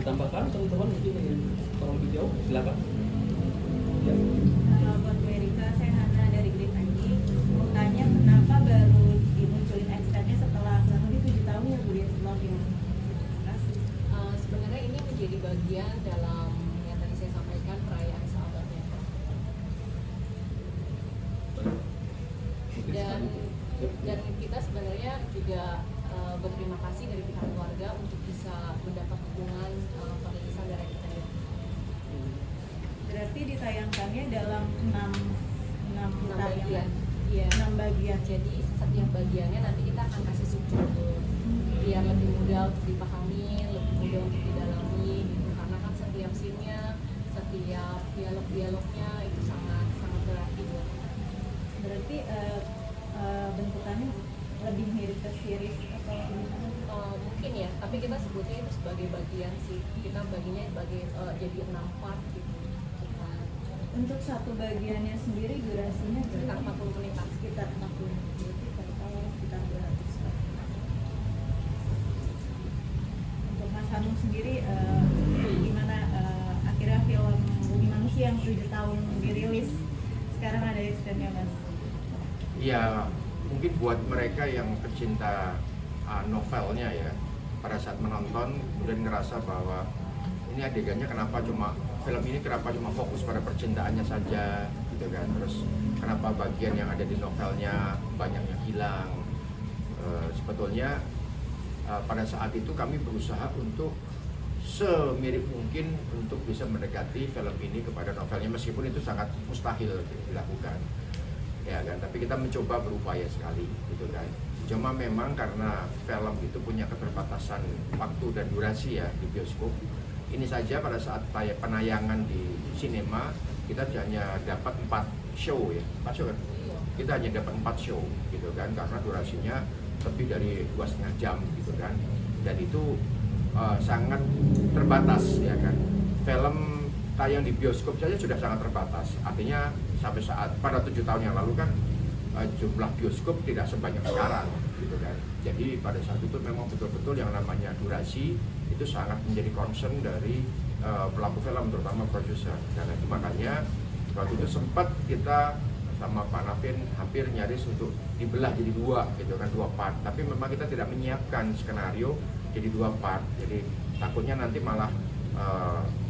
ditambahkan teman-teman mungkin ingin tolong lebih jauh, silakan. Ya. Buat Bu Erika, saya Hana dari Green ID. Mau tanya kenapa baru dimunculin extendnya setelah kurang lebih 7 tahun ya Bu ya setelah film. Terima kasih. Sebenarnya ini menjadi bagian dalam yang tadi saya sampaikan perayaan sahabatnya. Dan kita sebenarnya juga berterima kasih dari pihak keluarga untuk bisa mendapat dukungan perilisan dari extended. Berarti ditayangkannya dalam 6 bagian. Iya. 6 bagian. Jadi setiap bagiannya nanti kita akan kasih subjudul biar lebih mudah untuk dipahami, lebih mudah untuk didalami gitu. Karena kan setiap scene-nya, setiap dialog-dialognya itu sangat berarti buat kita. Berarti bentukannya lebih mirip ke series atau gimana? Mungkin ya, tapi kita sebutnya itu sebagai bagian sih. Kita baginya sebagai jadi 6 part gitu. Untuk satu bagiannya sendiri durasinya Sekitar 40 menit. Sekitar 60 menit. Total sekitar 200. Untuk Mas Hanung sendiri gimana akhirnya film Bumi Manusia yang 7 tahun dirilis sekarang ada extendnya Mas? Ya, mungkin buat mereka yang pecinta novelnya ya, pada saat menonton kemudian ngerasa bahwa ini adegannya kenapa film ini kenapa cuma fokus pada percintaannya saja gitu kan, terus kenapa bagian yang ada di novelnya banyak yang hilang. Sebetulnya pada saat itu kami berusaha untuk semirip mungkin untuk bisa mendekati film ini kepada novelnya, meskipun itu sangat mustahil dilakukan ya kan, tapi kita mencoba berupaya sekali gitu kan. Cuma memang karena film itu punya keterbatasan waktu dan durasi ya di bioskop. Ini saja pada saat penayangan di sinema kita hanya dapat 4 show ya, 4 show kan? Kita hanya dapat 4 show gitu kan, karena durasinya lebih dari 2,5 jam gitu kan, dan itu sangat terbatas ya kan. Film tayang di bioskop saja sudah sangat terbatas, artinya sampai saat pada 7 tahun yang lalu kan jumlah bioskop tidak sebanyak sekarang gitu kan. Jadi pada saat itu memang betul-betul yang namanya durasi itu sangat menjadi concern dari pelaku film, terutama produser. Karena itu makanya waktu itu sempat kita sama Pak Navin hampir nyaris untuk dibelah jadi 2 gitu kan, 2 part. Tapi memang kita tidak menyiapkan skenario jadi 2 part. Jadi takutnya nanti malah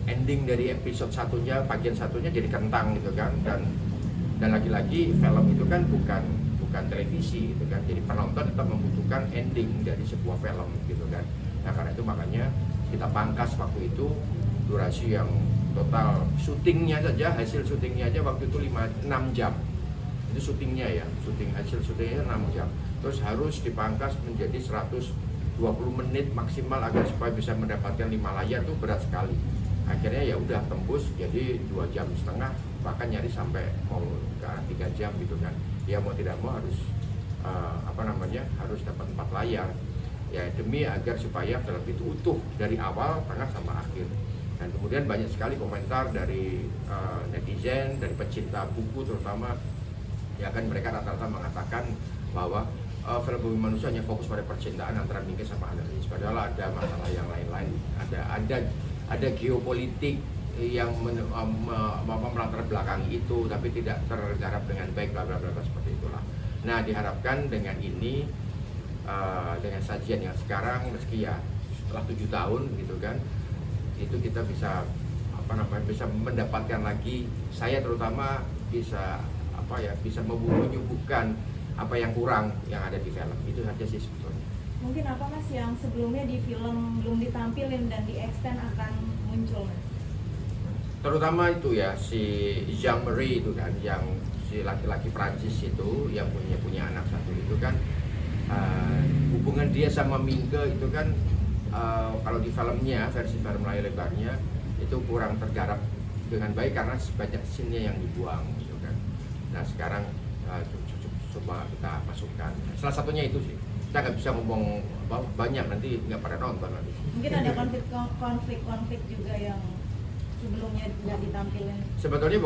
ending dari episode satunya, bagian satunya jadi kentang gitu kan, dan lagi-lagi film itu kan bukan televisi gitu kan, jadi penonton tetap membutuhkan ending dari sebuah film gitu kan. Nah karena itu makanya kita pangkas waktu itu durasi yang total syutingnya saja, hasil syutingnya aja waktu itu 6 jam itu syutingnya ya, hasil syutingnya 6 jam, terus harus dipangkas menjadi 120 menit maksimal agar supaya bisa mendapatkan 5 layar. Itu berat sekali. Akhirnya ya udah tembus jadi 2,5 jam, bahkan nyaris sampai mau ke arah 3 jam gitu kan. Ya mau tidak mau harus harus dapat 4 layar ya, demi agar supaya film itu utuh dari awal, tengah sama akhir. Dan kemudian banyak sekali komentar dari netizen, dari pecinta buku terutama ya kan, mereka rata-rata mengatakan bahwa film Bumi Manusia hanya fokus pada percintaan antara Minke sama Annelies, padahal ada masalah yang lain-lain, ada geopolitik yang melatar belakangi itu, tapi tidak tergarap dengan baik, bla bla bla seperti itulah. Nah diharapkan dengan ini, dengan sajian yang sekarang, meski ya setelah 7 tahun gitu kan, itu kita bisa bisa mendapatkan lagi, saya terutama bisa bisa menyuguhkan apa yang kurang yang ada di film. Itu saja sih sebetulnya. Mungkin apa Mas yang sebelumnya di film belum ditampilin dan di extend akan muncul Mas? Terutama itu ya si Jean-Marie itu kan, yang si laki-laki Prancis itu yang punya anak satu itu kan, hubungan dia sama Minke itu kan kalau di filmnya, versi film layar lebarnya itu kurang tergarap dengan baik karena banyak scene-nya yang dibuang gitu kan. Nah sekarang coba kita masukkan. Salah satunya itu sih. Kita nggak bisa ngomong banyak, nanti nggak pada nonton nanti. Mungkin ada konflik juga yang sebelumnya nggak ditampilin. Sebetulnya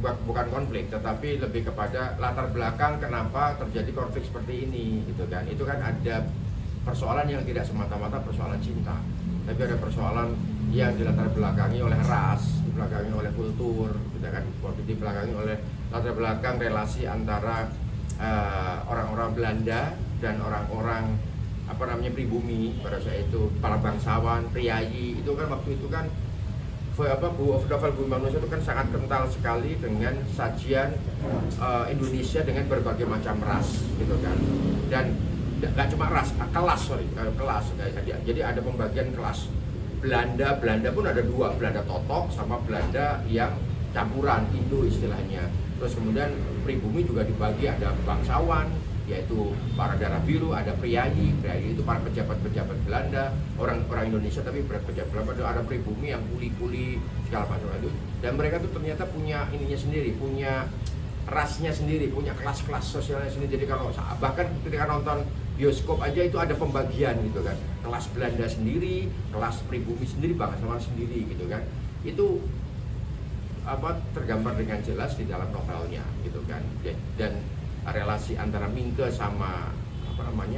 bukan konflik, tetapi lebih kepada latar belakang kenapa terjadi konflik seperti ini gitu kan. Itu kan ada persoalan yang tidak semata-mata persoalan cinta, tapi ada persoalan yang dilatar belakangi oleh ras, dibelakangi oleh kultur, gitu kan, dibelakangi oleh latar belakang relasi antara orang-orang Belanda dan orang-orang apa namanya pribumi pada saat itu, para bangsawan, priayi. Itu kan waktu itu kan novel Bumi Manusia itu kan sangat kental sekali dengan sajian Indonesia dengan berbagai macam ras, gitu kan. Dan nggak cuma ras, kelas. Jadi ada pembagian kelas. Belanda pun ada dua, Belanda totok sama Belanda yang campuran, Indo istilahnya. Terus kemudian pribumi juga dibagi, ada bangsawan, yaitu para darah biru, ada priayi itu para pejabat-pejabat Belanda, orang Indonesia tapi pejabat Belanda, ada pribumi yang kuli-kuli segala macam itu. Dan mereka tuh ternyata punya ininya sendiri, punya rasnya sendiri, punya kelas-kelas sosialnya sendiri. Jadi kalau bahkan ketika nonton bioskop aja itu ada pembagian gitu kan, kelas Belanda sendiri, kelas pribumi sendiri, bangsawan sendiri gitu kan. Itu tergambar dengan jelas di dalam novelnya gitu kan. Dan relasi antara Mingke sama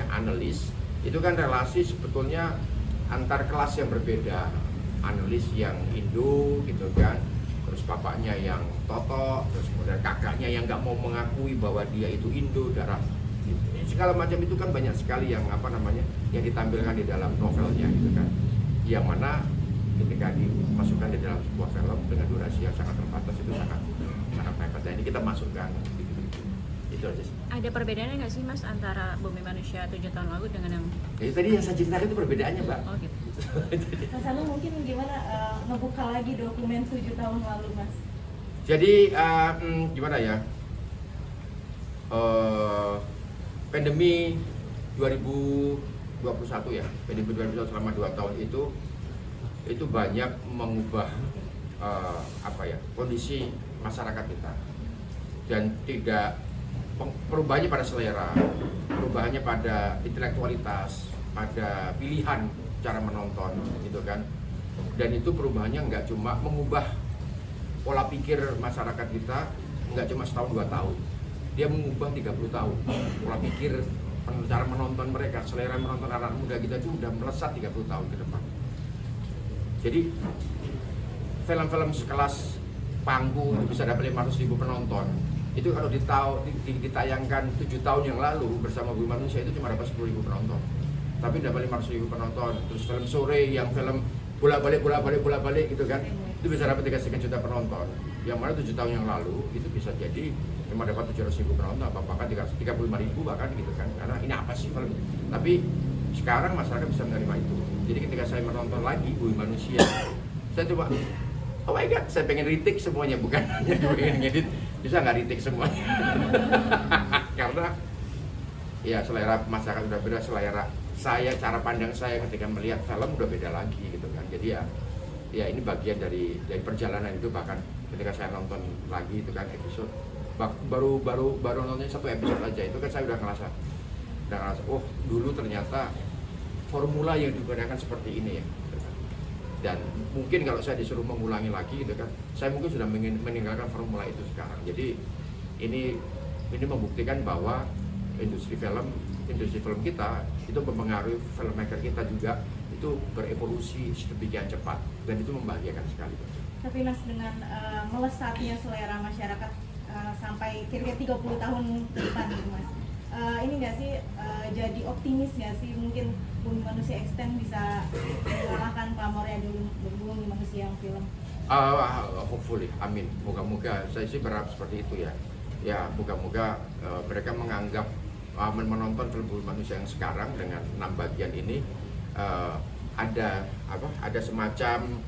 analis itu kan relasi sebetulnya antar kelas yang berbeda. Analis yang Indo gitu kan, terus bapaknya yang totok, terus kemudian kakaknya yang nggak mau mengakui bahwa dia itu Indo, darah segala macam. Itu kan banyak sekali yang yang ditampilkan di dalam novelnya gitu kan, yang mana ketika dimasukkan di dalam sebuah film dengan durasi yang sangat terbatas itu sangat mepet. Dan ini kita masukkan itu aja sih. Ada perbedaannya nggak sih Mas antara Bumi Manusia 7 tahun lalu dengan yang Tadi yang saya ceritakan itu perbedaannya, Mbak. Oh gitu. Mas Anu mungkin gimana ngebuka lagi dokumen 7 tahun lalu, Mas? Jadi gimana ya? Pandemi 2021 ya, pandemi 2021 selama 2 tahun itu banyak mengubah kondisi masyarakat kita, dan tidak perubahannya pada selera, perubahannya pada intelektualitas, pada pilihan cara menonton gitu kan. Dan itu perubahannya nggak cuma mengubah pola pikir masyarakat kita, nggak cuma setahun 2 tahun, dia mengubah 30 tahun pola pikir, cara menonton mereka, selera menonton anak muda kita itu udah melesat 30 tahun ke depan. Jadi film-film sekelas Pangku bisa dapat 500.000 penonton. Itu kalau ditayangkan 7 tahun yang lalu bersama Bumi Manusia itu cuma dapat 10.000 penonton. Tapi dapat 500.000 penonton. Terus film Sore yang film bolak-balik gitu kan, itu bisa dapat 3,5 juta penonton. Yang mana 7 tahun yang lalu itu bisa jadi cuma dapat 700.000 penonton, bahkan 35.000 bahkan gitu kan. Karena ini apa sih film? Tapi sekarang masyarakat bisa menerima itu. Jadi ketika saya menonton lagi Bumi Manusia, saya coba, oh my god, saya pengen retake semuanya, bukan hanya pengen ngedit, bisa nggak retake semuanya. Karena ya selera masyarakat udah beda, selera saya, cara pandang saya ketika melihat film udah beda lagi gitu kan. Jadi ya ini bagian dari perjalanan itu. Bahkan ketika saya nonton lagi itu kan episode baru nontonnya 1 episode aja, itu kan saya udah ngerasa oh dulu ternyata formula yang digunakan seperti ini ya. Dan mungkin kalau saya disuruh mengulangi lagi gitu kan, saya mungkin sudah meninggalkan formula itu sekarang. Jadi ini membuktikan bahwa industri film kita itu mempengaruhi filmmaker kita juga, itu berevolusi sedemikian cepat, dan itu membahagiakan sekali. Tapi Mas, dengan melesatnya selera masyarakat sampai kira-kira 30 tahun ke depan gitu Mas, ini nggak sih jadi optimis nggak sih mungkin Bumi Manusia Extend bisa mengalahkan pamornya dulu Bumi Manusia yang film? Hopefully, amin. Moga-moga, saya sih berharap seperti itu ya. Ya, moga-moga mereka menganggap menonton film Bumi Manusia yang sekarang dengan 6 bagian ini ada semacam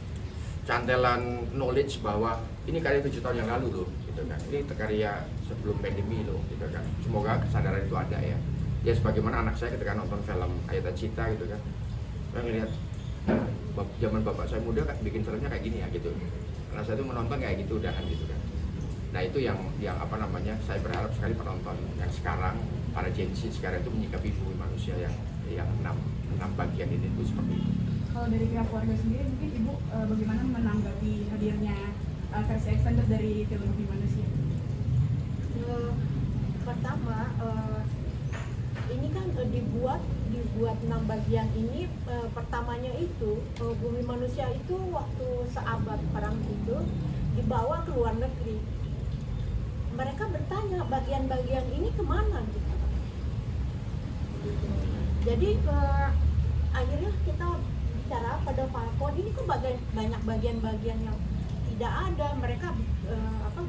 cantelan knowledge bahwa ini karya 7 tahun yang lalu loh, gitu kan. Ini karya sebelum pandemi loh, gitu kan. Semoga kesadaran itu ada ya. Ya sebagaimana anak saya ketika nonton film Ayat Cita gitu kan, saya ngelihat zaman bapak saya muda kan bikin filmnya kayak gini ya gitu. Anak saya tuh menonton kayak gitu udahan gitu kan. Nah itu yang saya berharap sekali penonton yang sekarang, para Gen Z sekarang itu menyikapi Bumi Manusia yang 6 bagian ini itu seperti itu. Kalau dari pihak keluarga sendiri mungkin Ibu bagaimana menanggapi hadirnya versi extended dari film Bumi Manusia? Pertama, ini kan dibuat dibuat 6 bagian ini. Pertamanya itu Bumi Manusia itu waktu seabad perang itu dibawa ke luar negeri. Mereka bertanya bagian-bagian ini kemana gitu. Jadi akhirnya kita bicara pada Falcon, ini kok banyak bagian-bagian yang tidak ada. Mereka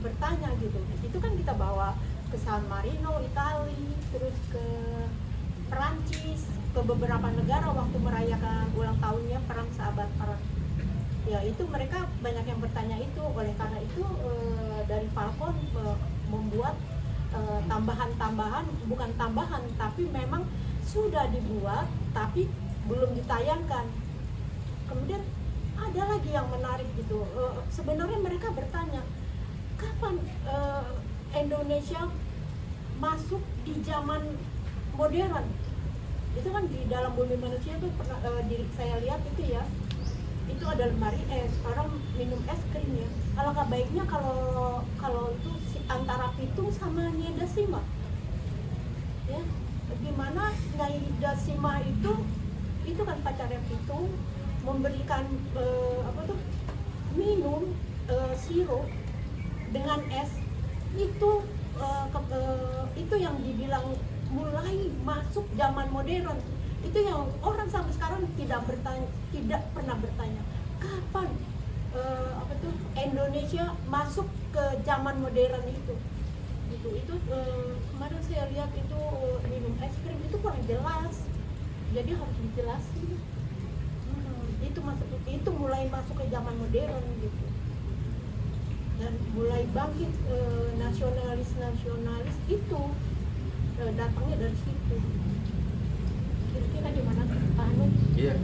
bertanya gitu. Itu kan kita bawa ke San Marino, Italia, terus ke Perancis, ke beberapa negara waktu merayakan ulang tahunnya perang sahabat perang. Ya itu mereka banyak yang bertanya itu. Oleh karena itu dari Falcon membuat tambahan-tambahan, bukan tambahan tapi memang sudah dibuat tapi belum ditayangkan. Kemudian ada lagi yang menarik gitu. Sebenarnya mereka bertanya kapan Indonesia masuk di zaman modern. Itu kan di dalam Bumi Manusia itu pernah saya lihat itu ya, itu ada lemari es, orang minum es krim ya. Alangkah baiknya kalau itu antara Pitung sama Nyai Dasima ya, dimana Nyai Dasima itu kan pacarnya Pitung, memberikan minum sirup dengan es itu yang dibilang mulai masuk zaman modern. Itu yang orang sampai sekarang tidak pernah bertanya kapan Indonesia masuk ke zaman modern itu. Kemarin saya lihat itu minum es krim itu kurang jelas, jadi harus dijelasin. Itu mulai masuk ke zaman modern gitu. Dan mulai bangkit nasionalis itu datangnya dari situ. Kira-kira gimana Pak Anu? Iya.